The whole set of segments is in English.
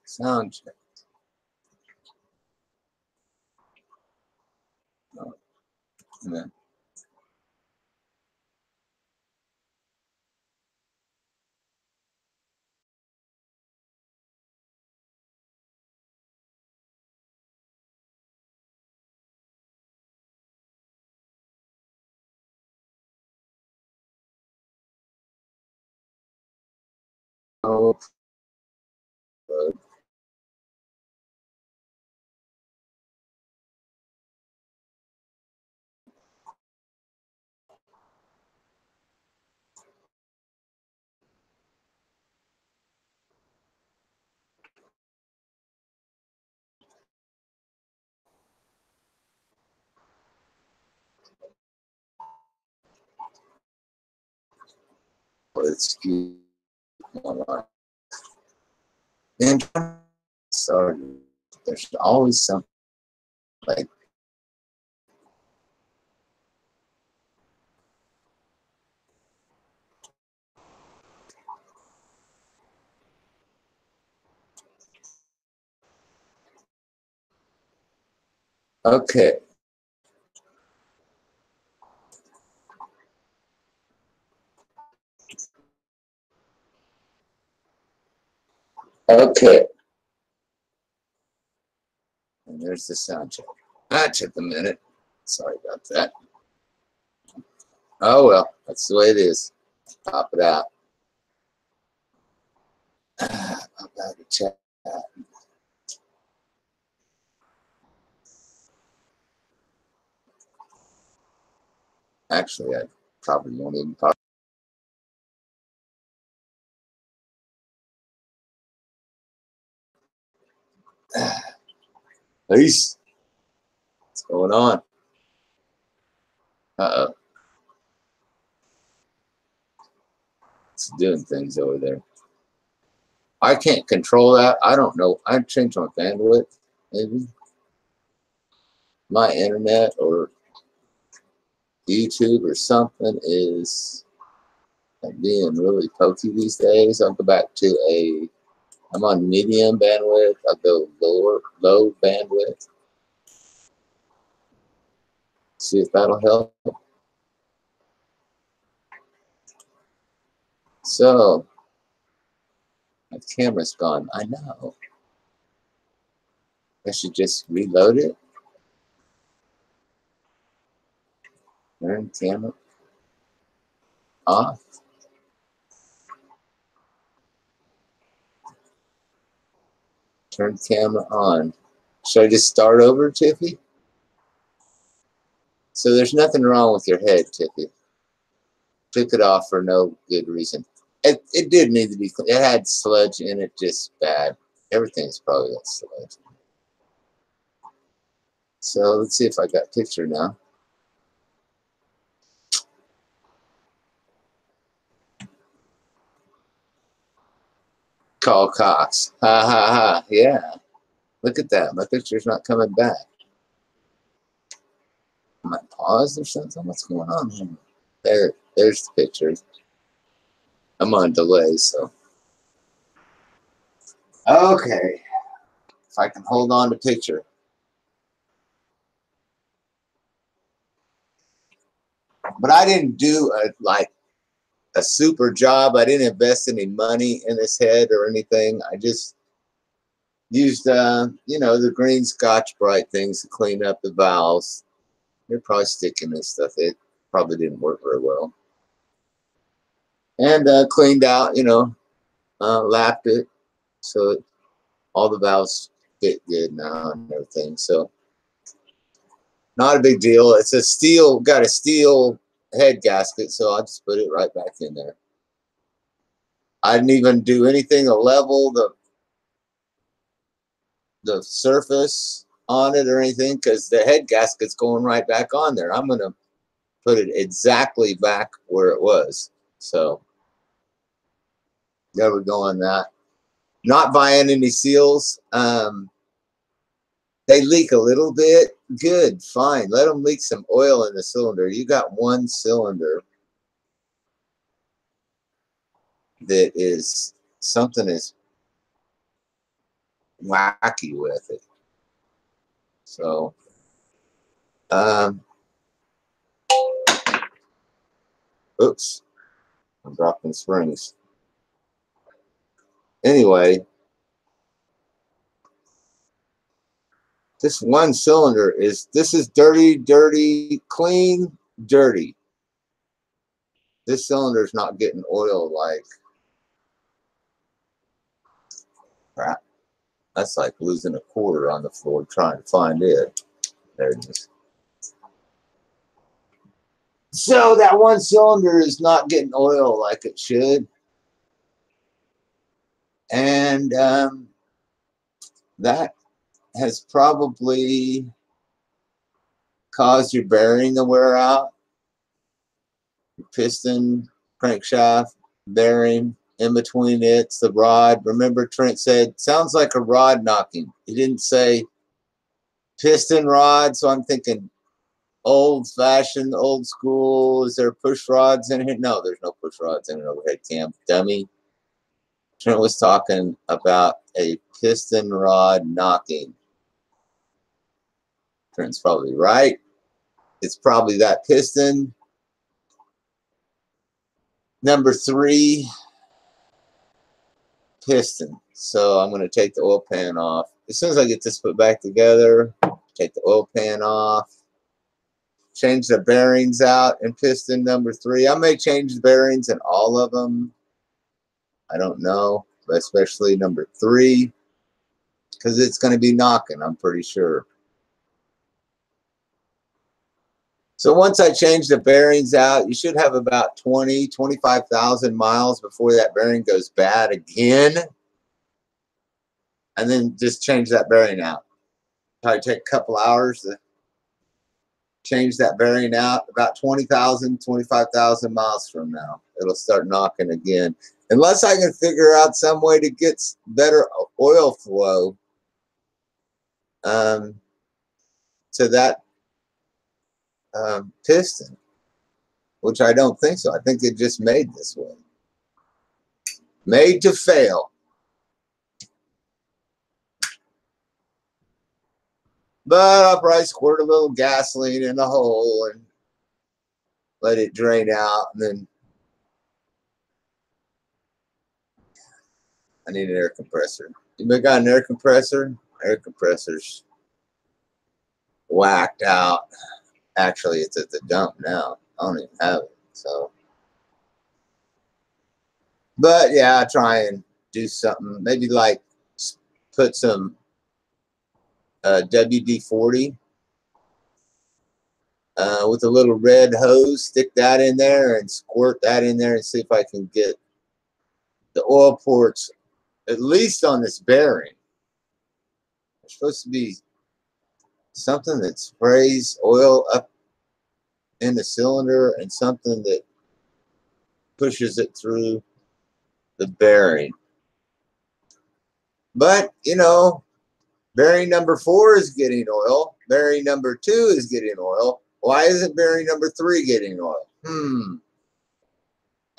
Sound check. Oh, and then oh, excuse me. And sorry, there's always something like okay. Okay. And there's the sound check. That took a minute. Sorry about that. Oh well, that's the way it is. Pop it out. Pop out the chat. Actually, I probably won't even pop. Peace. What's going on? Uh-oh. It's doing things over there. I can't control that. I don't know. I changed my bandwidth, maybe. My internet or YouTube or something is being really pokey these days. I'll go back to I'm on medium bandwidth. I'll go low bandwidth. See if that'll help. So, my camera's gone. I know. I should just reload it. Turn camera off. Turn camera on. Should I just start over, Tiffy? So there's nothing wrong with your head, Tiffy. Took it off for no good reason. It did need to be clean. It had sludge in it, just bad. Everything's probably got sludge. So let's see if I got picture now. Call Cox. Ha ha ha. Yeah. Look at that. My picture's not coming back. Am I paused or something? What's going on here? There's the picture. I'm on delay, so. Okay. If I can hold on to picture. But I didn't do a super job. I didn't invest any money in this head or anything. I just used, the green Scotch Brite things to clean up the valves. They're probably sticking this stuff. It probably didn't work very well. And cleaned out, lapped it so all the valves fit good now and everything. So not a big deal. It's got a steel head gasket, so I'll just put it right back in there. I didn't even do anything to level the surface on it or anything because the head gasket's going right back on there. I'm going to put it exactly back where it was. So there we go on that. Not buying any seals. They leak a little bit. Good, fine. Let them leak some oil in the cylinder. You got one cylinder that is something is wacky with it. So, oops, I'm dropping springs. Anyway, this one cylinder is dirty, dirty, clean, dirty. This cylinder is not getting oil like crap. That's like losing a quarter on the floor trying to find it. There it is. So that one cylinder is not getting oil like it should. And that has probably caused your bearing to wear out. Your piston, crankshaft, bearing, in between it's the rod. Remember Trent said, sounds like a rod knocking. He didn't say piston rod, so I'm thinking old-fashioned, old school. Is there push rods in here? No, there's no push rods in an overhead cam. Dummy. Trent was talking about a piston rod knocking. Trent's probably right. It's probably that piston. Number 3 piston. So I'm going to take the oil pan off. As soon as I get this put back together, take the oil pan off. Change the bearings out in piston number 3. I may change the bearings in all of them. I don't know, but especially number 3, because it's going to be knocking, I'm pretty sure. So once I change the bearings out, you should have about 25,000 miles before that bearing goes bad again. And then just change that bearing out. Probably take a couple hours to change that bearing out. About 20,000, 25,000 miles from now, it'll start knocking again. Unless I can figure out some way to get better oil flow to that piston, which I don't think so. I think it just made this way. Made to fail. But I'll probably squirt a little gasoline in the hole and let it drain out. And then I need an air compressor. You got an air compressor? Air compressor's whacked out. Actually, it's at the dump now. I don't even have it. So, but yeah, I try and do something. Maybe like put some WD-40 with a little red hose. Stick that in there and squirt that in there and see if I can get the oil ports at least on this bearing. There's supposed to be something that sprays oil up in the cylinder and something that pushes it through the bearing. But, you know, bearing number 4 is getting oil. Bearing number 2 is getting oil. Why isn't bearing number 3 getting oil?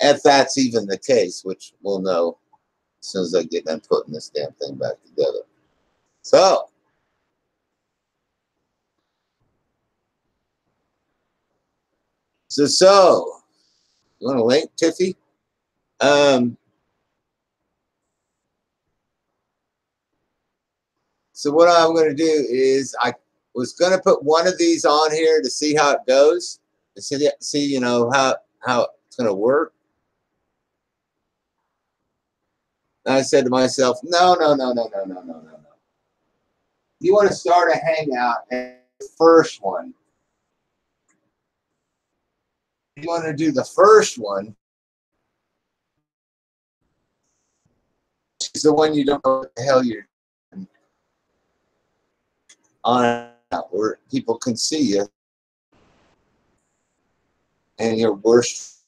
If that's even the case, which we'll know as soon as I get done putting this damn thing back together. So, you want to link, Tiffy? So what I'm going to do is I was going to put one of these on here to see how it goes, to see you know how it's going to work. And I said to myself, no. You want to start a hangout, and the first one. You want to do the first one. It's the one you don't know what the hell you're doing on, where people can see you and your worst.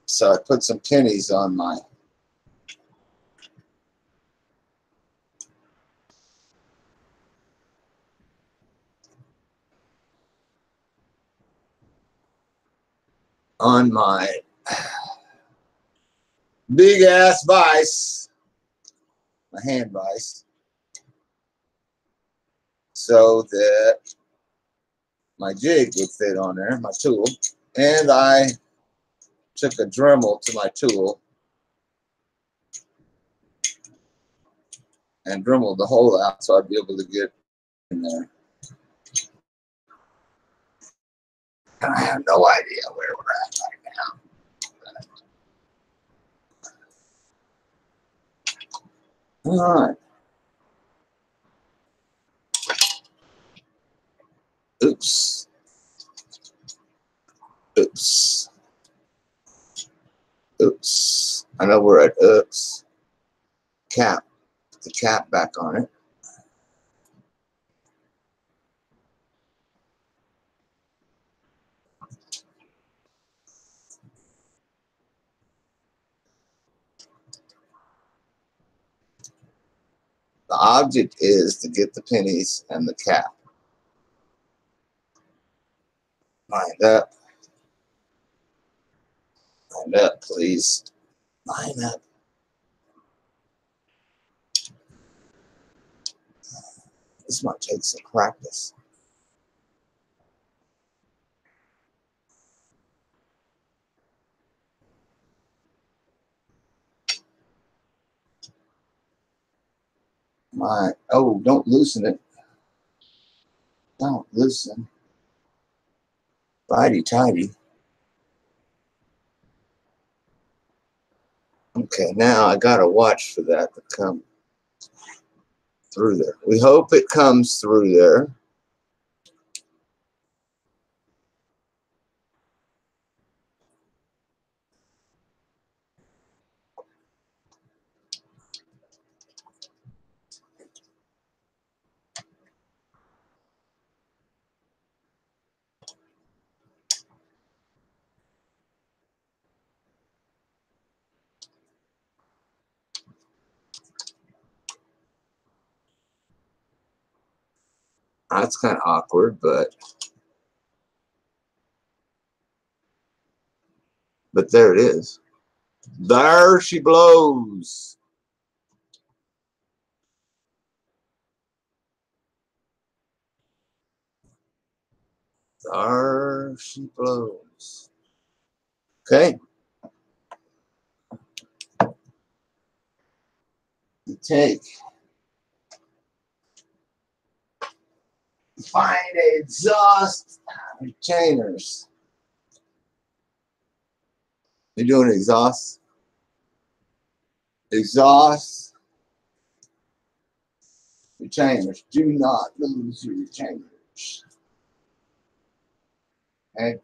So I put some pennies on my big ass vise. my hand vise, so that my jig would fit on there, my tool. And I took a Dremel to my tool and Dremeled the hole out so I'd be able to get in there. And I have no idea where we're at right now. All right. Oops. Oops. Oops. I know we're at oops. Cap. Put the cap back on it. The object is to get the pennies and the cap. Lined up. Lined up, please. Line up. This might take some practice. Oh, don't loosen it. Don't loosen. Righty tighty. Okay, now I gotta watch for that to come through there. We hope it comes through there. That's kind of awkward, but there it is. There she blows. There she blows. Okay. You take. Find exhaust retainers. You doing exhaust? Exhaust retainers. Do not lose your retainers. Okay.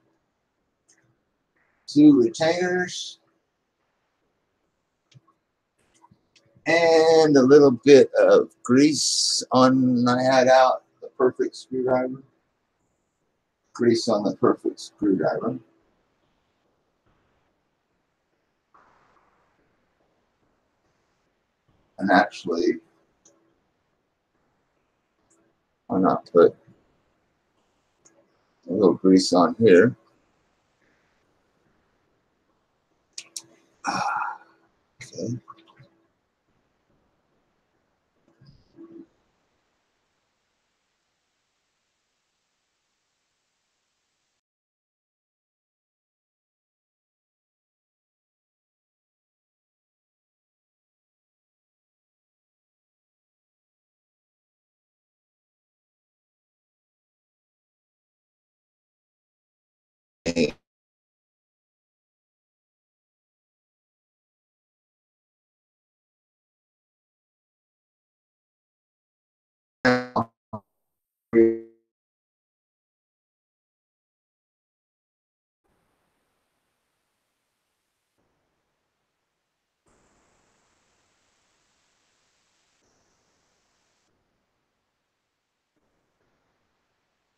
2 retainers. And a little bit of grease on, I had out the perfect screwdriver. Grease on the perfect screwdriver. And actually, why not put a little grease on here? Okay.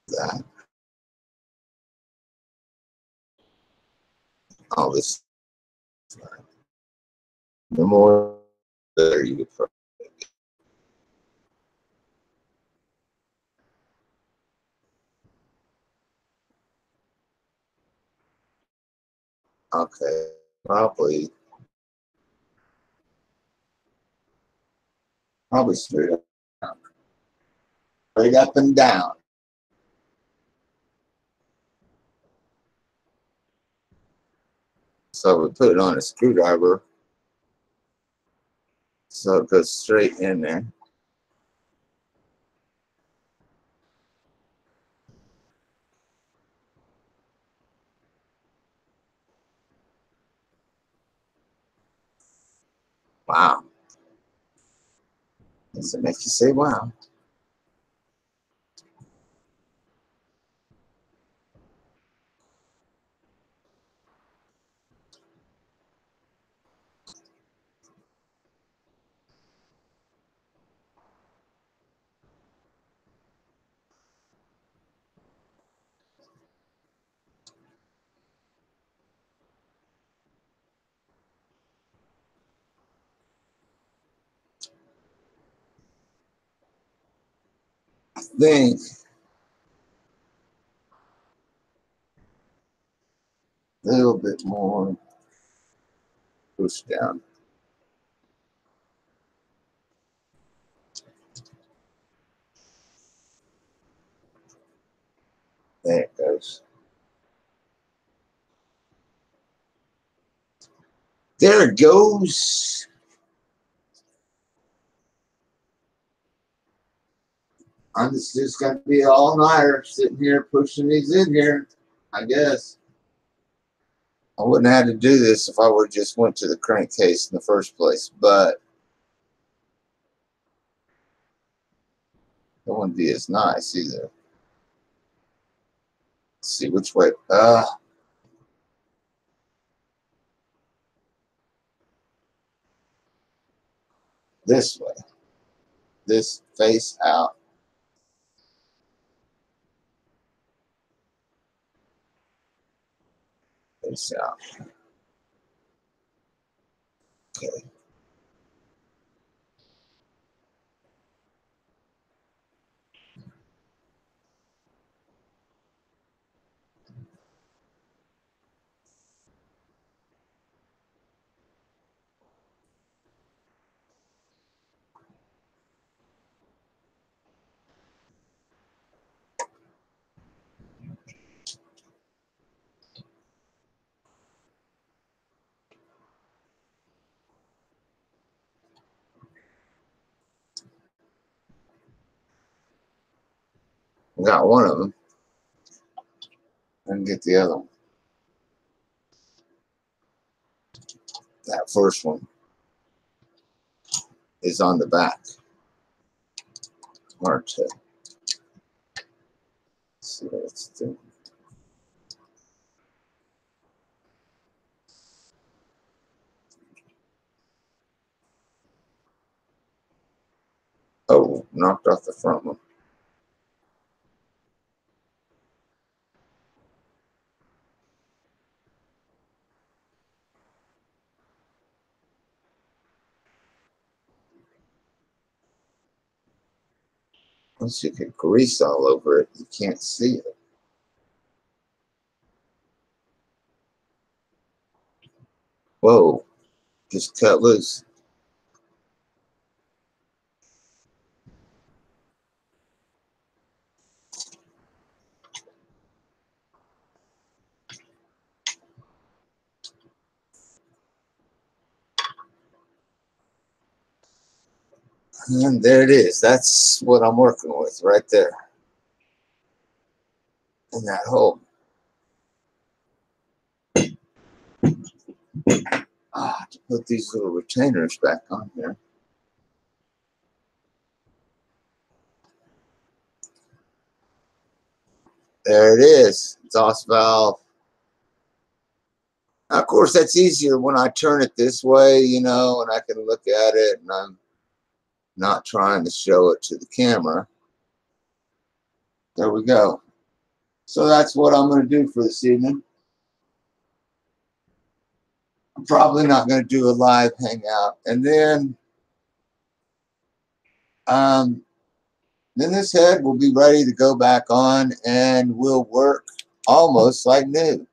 That. All this. The more better you put. Okay. Probably Probably straight up and down. So we put it on a screwdriver so it goes straight in there. Wow. Does it make you say wow? I think a little bit more push down. There it goes. There it goes. I'm just got to be all nighter sitting here pushing these in here, I guess. I wouldn't have had to do this if I would just went to the crankcase in the first place, but it wouldn't be as nice either. Let's see which way. This way. This face out. Face out. Okay. We got one of them. And get the other one. That first one is on the back. Hard to see what it's doing. Oh, knocked off the front one. Once you get grease all over it, you can't see it. Whoa, just cut loose. And there it is. That's what I'm working with right there. In that hole. To put these little retainers back on here. There it is. Exhaust valve. Now, of course, that's easier when I turn it this way, you know, and I can look at it and I'm not trying to show it to the camera. There we go. So that's what I'm going to do for this evening. I'm probably not going to do a live hangout. And then this head will be ready to go back on and will work almost like new.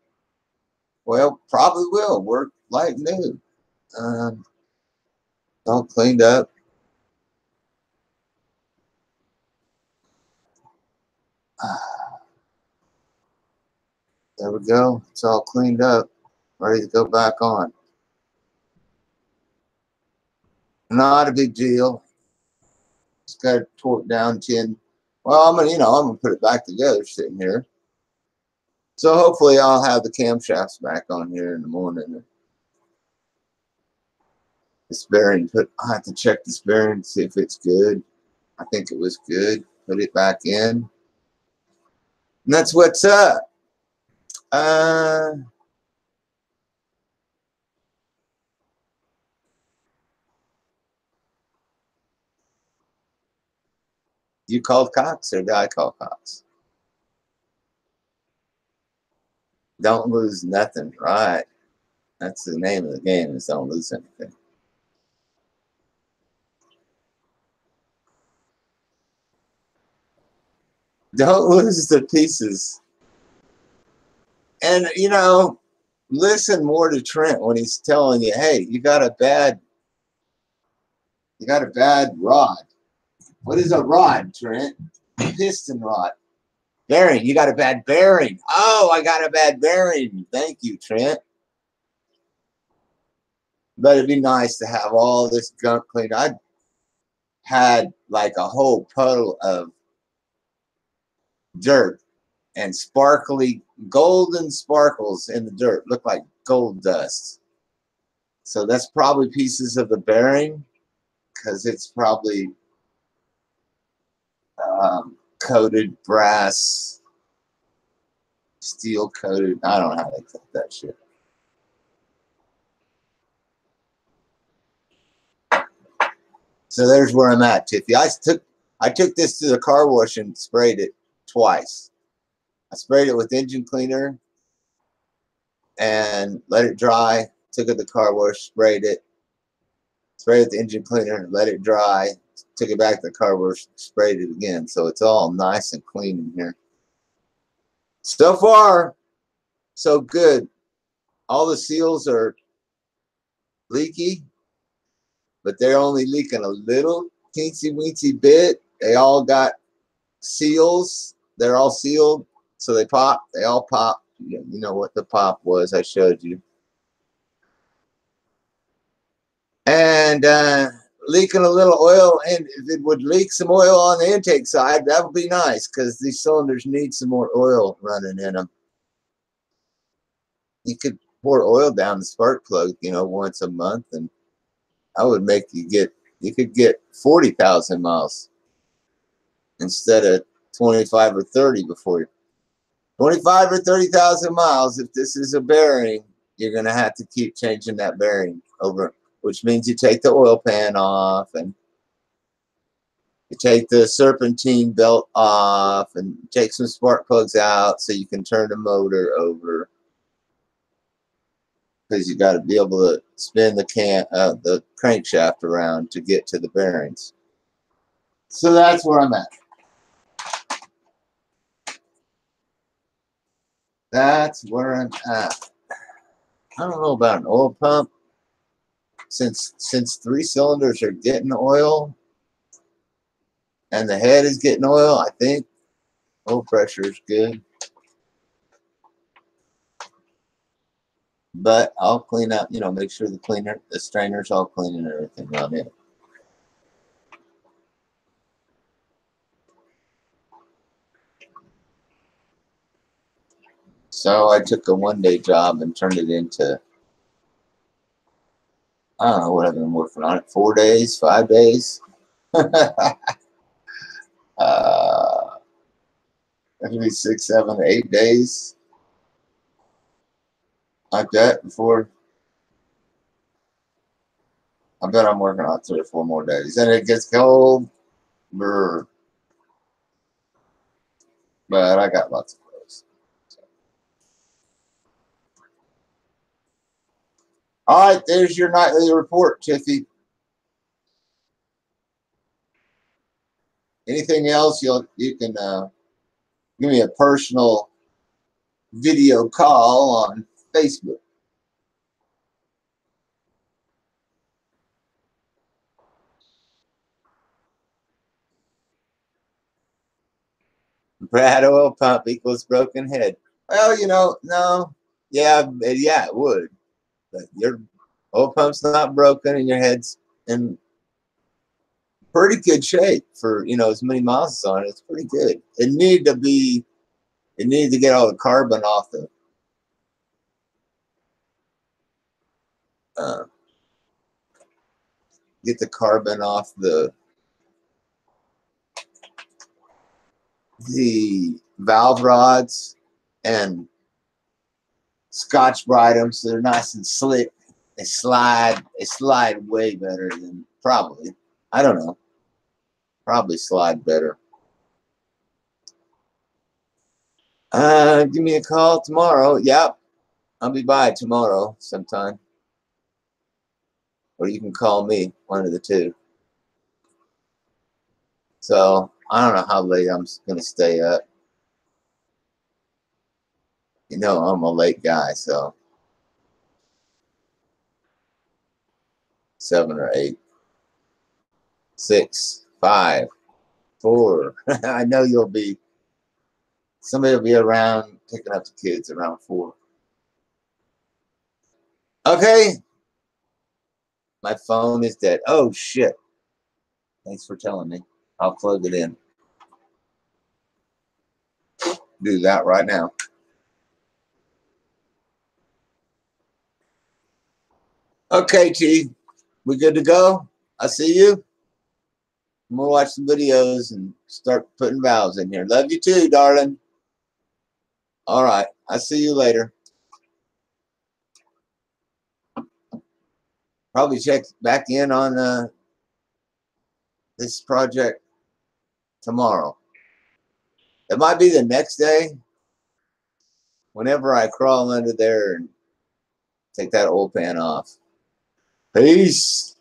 Well, probably will work like new. All cleaned up. There we go. It's all cleaned up, ready to go back on. Not a big deal. Just got to torque down 10. Well, I'm gonna put it back together sitting here. So hopefully I'll have the camshafts back on here in the morning. This bearing, I have to check this bearing to see if it's good. I think it was good. Put it back in. And that's what's up. You called Cox or did I call Cox? Don't lose nothing, right? That's the name of the game, is don't lose anything. Don't lose the pieces. And listen more to Trent when he's telling you, hey, you got a bad rod. What is a rod, Trent? Piston rod. Bearing. You got a bad bearing. Oh, I got a bad bearing. Thank you, Trent. But it'd be nice to have all this gunk cleaned. I had like a whole puddle of dirt and sparkly golden sparkles in the dirt. Look like gold dust. So that's probably pieces of the bearing because it's probably coated brass, steel coated. I don't know how they cut that shit. So there's where I'm at, Tiffy. I took this to the car wash and sprayed it twice. I sprayed it with engine cleaner and let it dry. Took it to the car wash, sprayed it with the engine cleaner, let it dry. Took it back to the car wash, sprayed it again. So it's all nice and clean in here. So far, so good. All the seals are leaky, but they're only leaking a little teensy weensy bit. They all got seals. They're all sealed, so they pop. They all pop. You know what the pop was? I showed you. And leaking a little oil, and if it would leak some oil on the intake side, that would be nice because these cylinders need some more oil running in them. You could pour oil down the spark plug, once a month, and I would make you could get 40,000 miles instead of 25 or 30 before you. 25 or 30,000 miles. If this is a bearing, you're going to have to keep changing that bearing over, which means you take the oil pan off and you take the serpentine belt off and take some spark plugs out so you can turn the motor over. Because you got to be able to spin the crankshaft around to get to the bearings. So that's where I'm at. That's where I'm at. I don't know about an oil pump. Since 3 cylinders are getting oil and the head is getting oil, I think oil pressure is good. But I'll clean up, make sure the strainer's all clean and everything on it. So I took a 1-day job and turned it into, I don't know what I've been working on it, 4 days, 5 days. Maybe 6, 7, 8 days like that before. I bet I'm working on 3 or 4 more days. And it gets cold. Brr. But I got lots of clothes. So. All right, there's your nightly report, Tiffy. Anything else, you can give me a personal video call on Facebook. bad oil pump equals broken head. Well, no. Yeah, it would. But your oil pump's not broken and your head's in pretty good shape for, as many miles as on it. It's pretty good. It needed to get all the carbon off uh, get the carbon off the valve rods and Scotch-Brite them so they're nice and slick. They slide way better than probably. I don't know. Probably slide better. Give me a call tomorrow. Yep. I'll be by tomorrow sometime. Or you can call me, one of the two. So I don't know how late I'm gonna stay up. I'm a late guy, so 7 or 8, 6, 5, 4. I know somebody will be around picking up the kids around 4. Okay. My phone is dead. Oh shit. Thanks for telling me. I'll plug it in. Do that right now. Okay, T. We good to go? I see you. I'm gonna watch some videos and start putting valves in here. Love you too, darling. All right. I'll see you later. Probably check back in on this project tomorrow. It might be the next day. Whenever I crawl under there and take that old pan off. Peace.